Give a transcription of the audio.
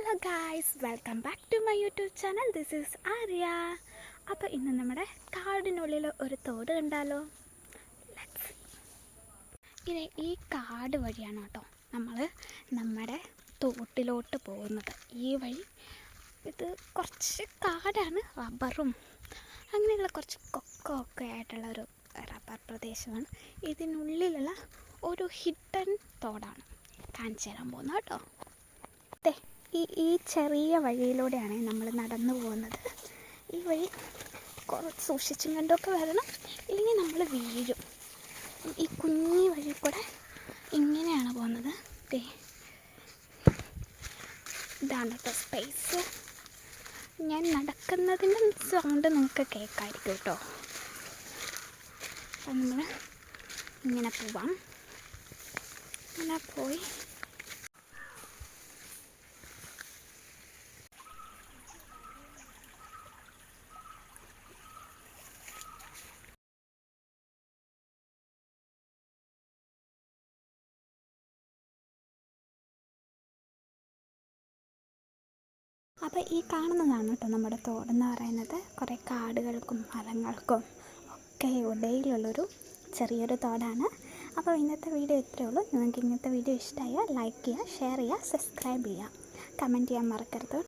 Hello guys, welcome back to my YouTube channel. This is Arya. അപ്പോൾ ഇന്ന് നമ്മുടെ കാടിനുള്ളിൽ ഒരു തോട് കണ്ടാലോ? ഇനി ഈ കാട് വഴിയാണ് കേട്ടോ നമ്മൾ നമ്മുടെ തോട്ടിലോട്ട് പോകുന്നത്. ഈ വഴി ഇത് കുറച്ച് കാടാണ്, റബ്ബറും അങ്ങനെയുള്ള കുറച്ച് കൊക്കമൊക്കെ ആയിട്ടുള്ള ഒരു റബ്ബർ പ്രദേശമാണ്. ഇതിനുള്ളിലുള്ള ഒരു ഹിഡൻ തോടാണ് കാണിച്ചു തരാൻ പോകുന്നത് കേട്ടോ. ഈ ചെറിയ വഴിയിലൂടെയാണ് നമ്മൾ നടന്നു പോകുന്നത്. ഈ വഴി കുറച്ച് സൂക്ഷിച്ചും കണ്ടൊക്കെ വരണം, ഇല്ലെങ്കിൽ നമ്മൾ വീഴും. ഈ കുഞ്ഞി വഴി കൂടെ ഇങ്ങനെയാണ് പോകുന്നത്. ഇതാണ് കേട്ടോ സ്പേസ്. ഞാൻ നടക്കുന്നതിൻ്റെ സൗണ്ട് നിങ്ങൾക്ക് കേൾക്കാമായിരിക്കും കേട്ടോ. അപ്പം നമ്മൾ ഇങ്ങനെ പോവാം. ഇങ്ങനെ പോയി അപ്പോൾ ഈ കാണുന്നതാണ് കേട്ടോ നമ്മുടെ തോടെന്ന് പറയുന്നത്. കുറേ കാടുകൾക്കും മരങ്ങൾക്കും ഒക്കെ ഇടയിലുള്ളൊരു ചെറിയൊരു തോടാണ്. അപ്പോൾ ഇന്നത്തെ വീഡിയോ ഇത്രയേ ഉള്ളൂ. നിങ്ങൾക്ക് ഇന്നത്തെ വീഡിയോ ഇഷ്ടമായാൽ ലൈക്ക് ചെയ്യുക, ഷെയർ ചെയ്യുക, സബ്സ്ക്രൈബ് ചെയ്യുക, കമൻറ്റ് ചെയ്യാൻ മറക്കരുത്.